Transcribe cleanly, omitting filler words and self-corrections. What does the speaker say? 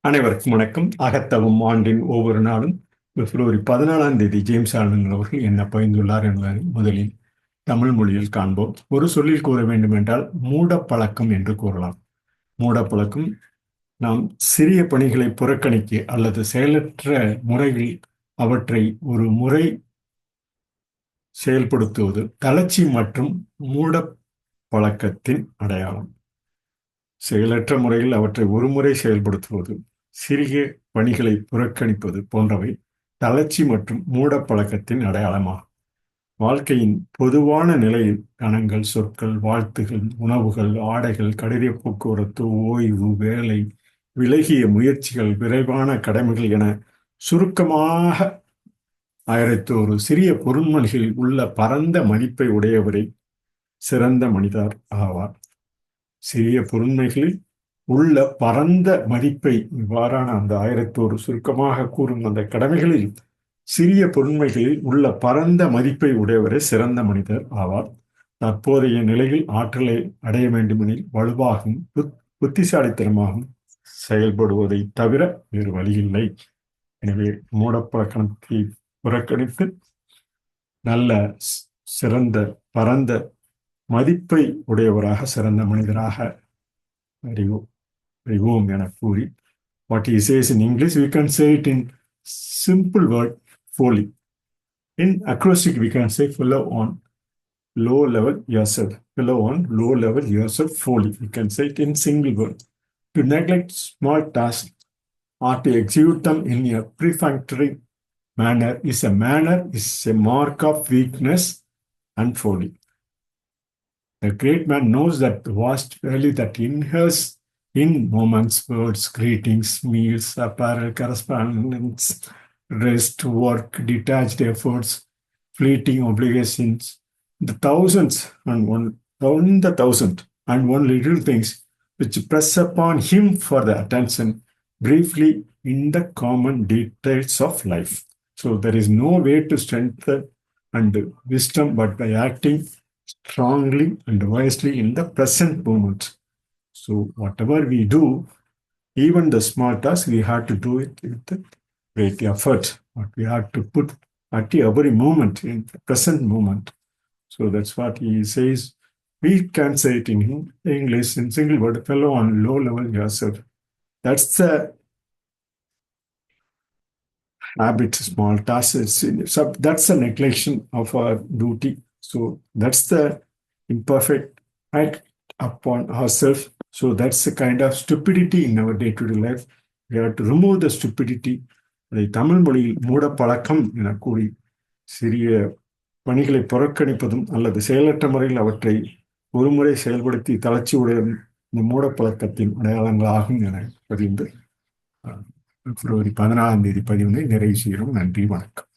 அனைவருக்கும் வணக்கம். அகத்தவும் ஆண்டின் ஒவ்வொரு நாளும் பிப்ரவரி 14ஆம் தேதி ஜேம்ஸ் ஆல்டன் அவர்கள் என்ன பகிர்ந்துள்ளார் என்பதை முதலில் தமிழ் மொழியில் காண்போம். ஒரு சொல்லில் கூற வேண்டும் என்றால் மூடப்பழக்கம் என்று கூறலாம். மூடப்பழக்கம் நாம் சிறிய பணிகளை புறக்கணிக்க அல்லது செயலற்ற முறையில் அவற்றை ஒரு முறை செயல்படுத்துவது தளர்ச்சி மற்றும் மூடப்பழக்கத்தின் அடையாளம். செயலற்ற முறையில் அவற்றை ஒருமுறை செயல்படுத்துவது, சிறிய பணிகளை புறக்கணிப்பது போன்றவை தளர்ச்சி மற்றும் மூடப்பழக்கத்தின் அடையாளமாகும். வாழ்க்கையின் பொதுவான நிலையில் கணங்கள், சொற்கள், வாழ்த்துகள், உணவுகள், ஆடைகள், கடித போக்குவரத்து, ஓய்வு, வேலை, விலகிய முயற்சிகள், விரைவான கடமைகள் என சுருக்கமாக ஒரு சிறிய பொருண்மொழிகளில் உள்ள பரந்த மதிப்பை உடையவரை சிறந்த மனிதர் ஆவார். சிறிய பொருண்மைகளில் உள்ள பரந்த மதிப்பை இவ்வாறான அந்த 1001 சுருக்கமாக கூறும் அந்த கடமைகளில் சிறிய பொருண்மைகளில் உள்ள பரந்த மதிப்பை உடையவரே சிறந்த மனிதர் ஆவார். தற்போதைய நிலையில் ஆற்றலை அடைய வேண்டுமெனில் வலுவாகவும் புத்திசாலித்தனமாகவும் செயல்படுவதை தவிர வேறு வழியில்லை. எனவே மூடப்பழக்கத்தை புறக்கணித்து நல்ல சிறந்த பரந்த மதிப்பை உடையவராக சிறந்த மனிதராக அறிவோம் என கூறி, what he says in English, we can say it in simple word, folly. In acrostic, we can say follow on low level yourself. Follow on low level yourself, folly. We can say it in single word. To neglect small tasks or to execute them in a perfunctory manner is a mark of weakness and folly. The great man knows that the vast value that inheres in moments, words, greetings, meals, apparel, correspondence, rest, work, detached efforts, fleeting obligations, the thousand and one little things which press upon him for the attention briefly in the common details of life. So there is no way to strengthen and wisdom but by acting strongly and wisely in the present moment. So whatever we do, even the small task, we have to do it with great effort. But we have to put at every moment in the present moment. So that's what he says. We can say it in English in single word, fellow on low level yourself. That's the habit, small tasks. That's the neglection of our duty. So that's the imperfect act upon ourselves. So that's the kind of stupidity in our day-to-day life. We have to remove the stupidity. அதை தமிழ் மொழியில் மூடப்பழக்கம் என கூறி சிறிய பணிகளை புறக்கணிப்பதும் அல்லது செயலற்ற முறையில் அவற்றை ஒருமுறை செயல்படுத்தி தளர்ச்சியுடைய இந்த மூடப்பழக்கத்தின் அடையாளங்களாகும் என பதிந்து பிப்ரவரி 14ஆம் தேதி பதிவினை நிறைவு செய்கிறோம். நன்றி, வணக்கம்.